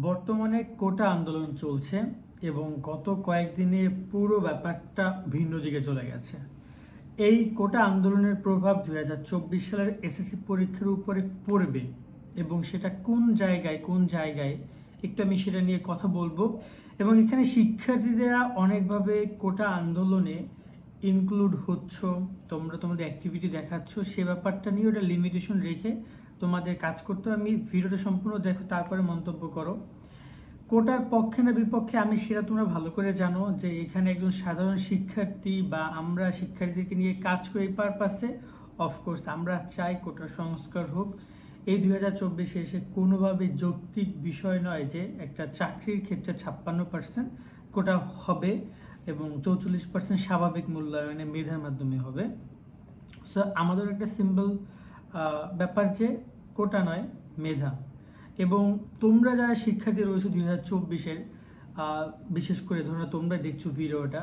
বর্তমানে কোটা আন্দোলন চলছে এবং গত কয়েকদিনে পুরো ব্যাপারটা ভিন্ন দিকে চলে গেছে। এই কোটা আন্দোলনের প্রভাব 2024 সালের এসএসসি পরীক্ষার উপরে পড়বে এবং সেটা কোন জায়গায় একটু আমি সেটা নিয়ে কথা বলবো। এবং এখানে শিক্ষার্থীরা অনেকভাবে কোটা আন্দোলনে ইনক্লুড হচ্ছ, তোমরা তোমাদের অ্যাক্টিভিটি দেখাচ্ছ, সে ব্যাপারটা নিয়ে ওটা লিমিটেশন রেখে তোমাদের কাজ করতে। আমি ভিডিওটা সম্পূর্ণ দেখো, তারপরে মন্তব্য করো। কোটার পক্ষে না বিপক্ষে আমি সেটা তোমরা ভালো করে জানো যে এখানে একজন সাধারণ শিক্ষার্থী বা আমরা শিক্ষার্থীদেরকে নিয়ে কাজ করি এই পারপাসে। অফকোর্স আমরা চাই কোটার সংস্কার হোক। এই 2024-এ এসে কোনোভাবে যৌক্তিক বিষয় নয় যে একটা চাকরির ক্ষেত্রে 56% কোটা হবে এবং 44% স্বাভাবিক মূল্যায়নে মেধার মাধ্যমে হবে। সো আমাদের একটা সিম্পল ব্যাপার যে কোটা নয়, মেধা। এবং তোমরা যারা শিক্ষার্থী রয়েছে 2024-এর, বিশেষ করে ধরো তোমরা দেখছো ভিডিওটা,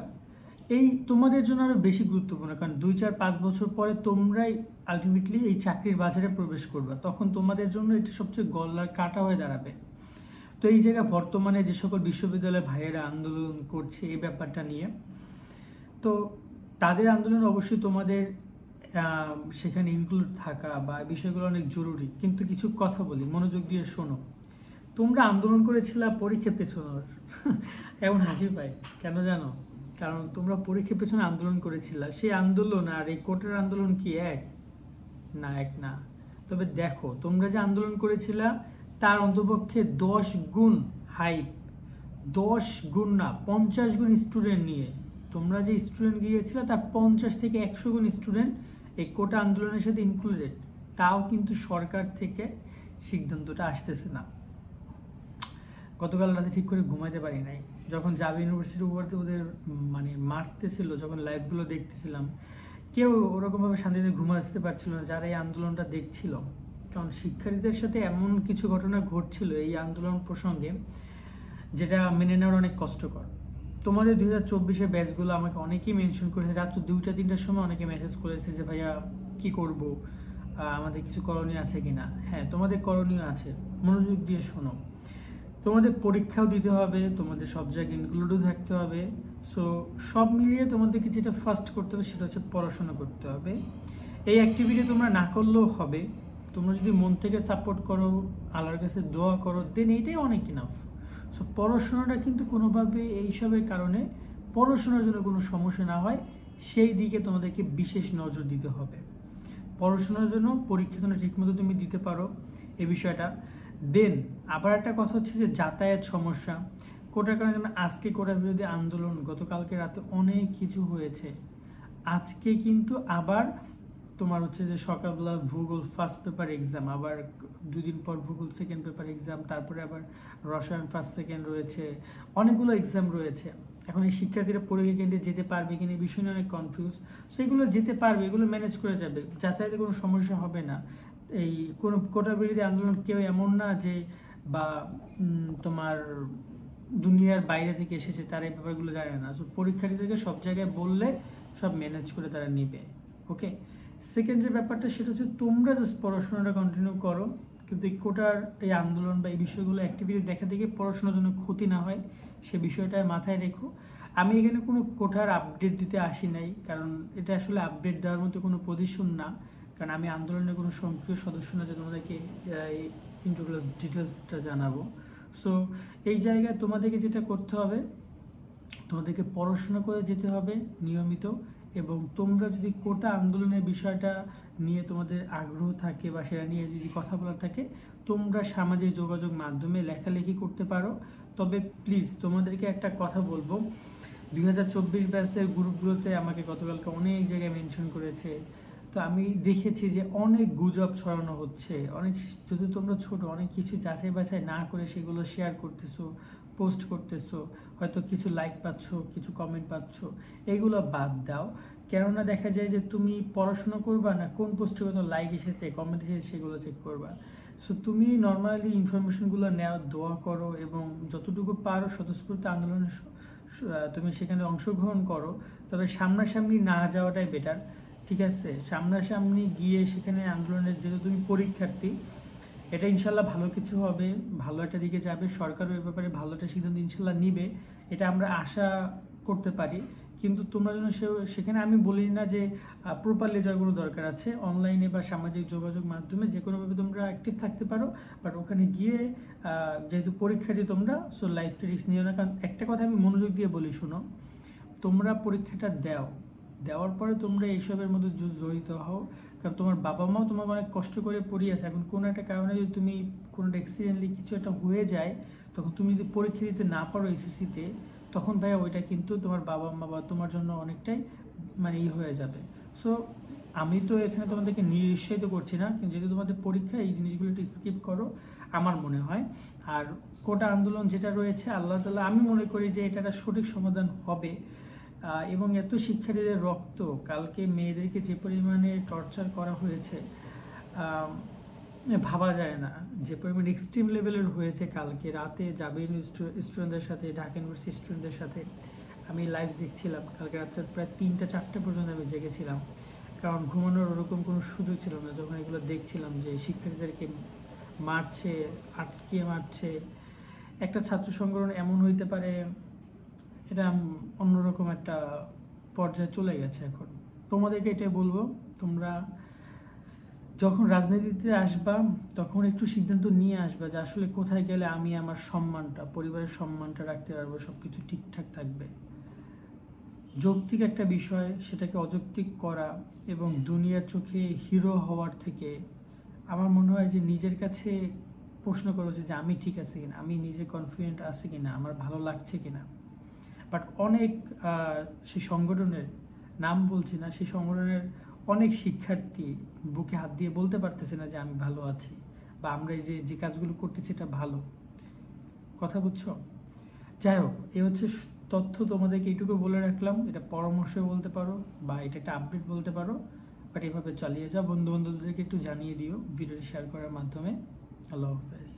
এই তোমাদের জন্য আরও বেশি গুরুত্বপূর্ণ, কারণ 2, 4, 5 বছর পরে তোমরাই আলটিমেটলি এই চাকরির বাজারে প্রবেশ করবে, তখন তোমাদের জন্য এটা সবচেয়ে গলার কাটা হয়ে দাঁড়াবে। তো এই জায়গায় বর্তমানে যে সকল বিশ্ববিদ্যালয়ের ভাইয়েরা আন্দোলন করছে এই ব্যাপারটা নিয়ে, তো তাদের আন্দোলন অবশ্যই তোমাদের সেখানে ইনক্লুড থাকা বা বিষয়গুলো অনেক জরুরি। কিন্তু কিছু কথা বলি, মনোযোগ দিয়ে শোনো। তোমরা আন্দোলন করেছিলা পরীক্ষা পেছনের এমন হাসি পায় কেন জানো? কারণ তোমরা পরীক্ষা পেছনে আন্দোলন করেছিলা, সেই আন্দোলন আর এই কোটার আন্দোলন কি এক না। তবে দেখো, তোমরা যে আন্দোলন করেছিলা তার অন্তপক্ষে 10 গুণ হাইপ, 10 গুণ না 50 গুণ স্টুডেন্ট নিয়ে তোমরা যে স্টুডেন্ট গিয়েছিল তার 50 থেকে 100 গুণ স্টুডেন্ট এই কোটা আন্দোলনের সাথে ইনক্লুডেড। তাও কিন্তু সরকার থেকে সিদ্ধান্তটা আসতেছে না। গতকাল রাতে ঠিক করে ঘুমাইতে পারি নাই, যখন জাভি ইউনিভার্সিটির উপর ওদের মানে মারতেছিল, যখন লাইভগুলো দেখতেছিলাম, কেউ ওরকমভাবে শান্তিতে ঘুমাতে পারছিল না যারা এই আন্দোলনটা দেখছিল। কারণ শিক্ষার্থীদের সাথে এমন কিছু ঘটনা ঘটছিল এই আন্দোলন প্রসঙ্গে যেটা মেনে নেওয়ার অনেক কষ্টকর। তোমাদের 2024-এর ব্যাচগুলো আমাকে অনেকেই মেনশন করেছে, রাত 2টা-3টার সময় অনেকে মেসেজ করেছে যে ভাইয়া কি করব, আমাদের কিছু করণীয় আছে কিনা। হ্যাঁ, তোমাদের করণীয় আছে, মনোযোগ দিয়ে শোনো। তোমাদের পরীক্ষাও দিতে হবে, তোমাদের সব জায়গায় ইনক্লুডও থাকতে হবে। সো সব মিলিয়ে তোমাদেরকে যেটা ফার্স্ট করতে হবে সেটা হচ্ছে পড়াশোনা করতে হবে। এই অ্যাক্টিভিটি তোমরা না করলেও হবে, তোমরা যদি মন থেকে সাপোর্ট করো, আল্লাহর কাছে দোয়া করো, দেন এইটাই অনেক ইনাফ। সো পড়াশোনাটা কিন্তু কোনোভাবে এইসবের কারণে পড়াশোনার জন্য কোনো সমস্যা না হয় সেই দিকে তোমাদেরকে বিশেষ নজর দিতে হবে। পড়াশোনার জন্য পরীক্ষা যেন ঠিকমতো তুমি দিতে পারো, এই বিষয়টা। দেন আবার একটা কথা হচ্ছে যে যাতায়াত সমস্যা। কোটার কারণে আজকে কোটা বিরোধী আন্দোলন, গতকালকে রাতে অনেক কিছু হয়েছে। আজকে কিন্তু আবার তোমার হচ্ছে যে সকালবেলা ভূগোল ফার্স্ট পেপার এক্সাম, আবার 2 দিন পর ভূগোল সেকেন্ড পেপার এক্সাম, তারপরে আবার রসায়ন ফার্স্ট সেকেন্ড রয়েছে, অনেকগুলো এক্সাম রয়েছে। এখন এই শিক্ষার্থীরা পরীক্ষা কেন্দ্রে যেতে পারবে কিনা এই বিষয় নিয়ে অনেক কনফিউজ। সেগুলো যেতে পারবে, এগুলো ম্যানেজ করে যাবে, যাতায়াতে কোনো সমস্যা হবে না। এই কোনো কোটা বিরোধী আন্দোলন কেউ এমন না যে বা তোমার দুনিয়ার বাইরে থেকে এসেছে তারা এই ব্যাপারগুলো জানে না। তো পরীক্ষার্থীদেরকে সব জায়গায় বললে সব ম্যানেজ করে তারা নেবে। ওকে, সেকেন্ড যে ব্যাপারটা সেটা হচ্ছে তোমরা জাস্ট পড়াশোনাটা কন্টিনিউ করো, কিন্তু এই কোটার এই আন্দোলন বা এই বিষয়গুলো অ্যাক্টিভিটি দেখা থেকে পড়াশোনার জন্য ক্ষতি না হয় সে বিষয়টা মাথায় রেখো। আমি এখানে কোনো কোটার আপডেট দিতে আসি নাই, কারণ এটা আসলে আপডেট দেওয়ার মতো কোনো পজিশন না, কারণ আমি আন্দোলনের কোনো সক্রিয় সদস্য না যে তোমাদেরকে ডিটেলসটা জানাবো। সো এই জায়গায় তোমাদেরকে যেটা করতে হবে, তোমাদেরকে পড়াশোনা করে যেতে হবে নিয়মিত। এবং তোমরা যদি কোটা আন্দোলনের বিষয়টা নিয়ে তোমাদের আগ্রহ থাকে বা সেটা নিয়ে যদি কথা বলার থাকে, তোমরা সামাজিক যোগাযোগ মাধ্যমে লেখালেখি করতে পারো। তবে প্লিজ তোমাদেরকে একটা কথা বলবো, 2024 ব্যাচের গ্রুপগুলোতে আমাকে গতকালকে অনেক জায়গায় মেনশন করেছে, তো আমি দেখেছি যে অনেক গুজব ছড়ানো হচ্ছে। অনেক, যদি তোমরা ছোট, অনেক কিছু যাচাই বাছাই না করে সেগুলো শেয়ার করতেছো, পোস্ট করতেছো, হয়তো কিছু লাইক পাচ্ছ, কিছু কমেন্ট পাচ্ছ, এগুলো বাদ দাও। কেননা দেখা যায় যে তুমি পড়াশোনা করবা না, কোন পোস্টে কত লাইক এসেছে, কমেন্ট এসেছে সেগুলো চেক করবা। সো তুমি নর্মালি ইনফরমেশনগুলো নেওয়া, দোয়া করো এবং যতটুকু পারো স্বতঃস্ফূর্ত আন্দোলনে তুমি সেখানে অংশগ্রহণ করো। তবে সামনাসামনি না যাওয়াটাই বেটার, ঠিক আছে? সামনাসামনি গিয়ে সেখানে আন্দোলনের, যেহেতু তুমি পরীক্ষার্থী, এটা ইনশাল্লাহ ভালো কিছু হবে, ভালো একটা দিকে যাবে, সরকারও এ ব্যাপারে ভালো একটা সিদ্ধান্ত ইনশাল্লাহ নিবে, এটা আমরা আশা করতে পারি। কিন্তু তোমরা যেন সেখানে আমি বলি না যে প্রপারলি যাওয়ার কোনো দরকার আছে, অনলাইনে বা সামাজিক যোগাযোগ মাধ্যমে যে কোনোভাবে তোমরা অ্যাক্টিভ থাকতে পারো, বাট ওখানে গিয়ে যেহেতু পরীক্ষা দিয়ে তোমরা, সো লাইফটা রিস্ক নিও না। কারণ একটা কথা আমি মনোযোগ দিয়ে বলি, শোনো, তোমরা পরীক্ষাটা দেওয়ার পরে তোমরা এইসবের মধ্যে জড়িত হও, কারণ তোমার বাবা মাও তোমার অনেক কষ্ট করে পড়িয়েছে। এখন কোনো একটা কারণে যদি তুমি কোনো অ্যাক্সিডেন্টলি কিছু একটা হয়ে যায়, তখন তুমি যদি পরীক্ষা দিতে না পারো এসএসসিতে, তখন ভাইয়া ওইটা কিন্তু তোমার বাবা মা বা তোমার জন্য অনেকটাই মানে হয়ে যাবে। সো আমি তো এখানে তোমাদেরকে নিরুৎসাহিত করছি না, কিন্তু যদি তোমাদের পরীক্ষা, এই জিনিসগুলো একটু স্কিপ করো আমার মনে হয়। আর কোটা আন্দোলন যেটা রয়েছে, আল্লাহ তাআলা, আমি মনে করি যে এটা একটা সঠিক সমাধান হবে। এবং এত শিক্ষার্থীদের রক্ত, কালকে মেয়েদেরকে যে পরিমাণে টর্চার করা হয়েছে ভাবা যায় না, যে পরিমাণ এক্সট্রিম লেভেলের হয়েছে। কালকে রাতে জাবের স্টুডেন্টদের সাথে, ঢাকা ইউনিভার্সিটি স্টুডেন্টদের সাথে আমি লাইভ দেখছিলাম। কালকে রাতে প্রায় 3টা-4টা পর্যন্ত আমি জেগেছিলাম, কারণ ঘুমানোর ওরকম কোনো সুযোগ ছিল না। যখন এগুলো দেখছিলাম যে শিক্ষার্থীদেরকে মারছে, আটকে মারছে, একটা ছাত্র সংগঠন এমন হইতে পারে, এটা অন্যরকম একটা পর্যায়ে চলে গেছে। এখন তোমাদেরকে এটাই বলবো, তোমরা যখন রাজনীতিতে আসবা তখন একটু সিদ্ধান্ত নিয়ে আসবা যে আসলে কোথায় গেলে আমি আমার সম্মানটা, পরিবারের সম্মানটা রাখতে পারবো, সব কিছু ঠিকঠাক থাকবে। যৌক্তিক একটা বিষয়, সেটাকে অযৌক্তিক করা এবং দুনিয়ার চোখে হিরো হওয়ার থেকে আমার মনে হয় যে নিজের কাছে প্রশ্ন করা উচিত যে আমি ঠিক আছি কিনা, আমি নিজে কনফিডেন্ট আছি কিনা, আমার ভালো লাগছে কিনা। বাট অনেক সেই সংগঠনের নাম বলছি না, সেই সংগঠনের অনেক শিক্ষার্থী বুকে হাত দিয়ে বলতে পারতেছে না যে আমি ভালো আছি, বা আমরা এই যে যে কাজগুলো করতেছি এটা ভালো। কথা বুঝছো? যাই হোক, এ হচ্ছে তথ্য, তোমাদেরকে এইটুকু বলে রাখলাম। এটা পরামর্শ বলতে পারো বা এটা একটা আপডেট বলতে পারো, বাট এভাবে চালিয়ে যাও। বন্ধু বান্ধবদেরকে একটু জানিয়ে দিও ভিডিও শেয়ার করার মাধ্যমে। আল্লাহ হাফেজ।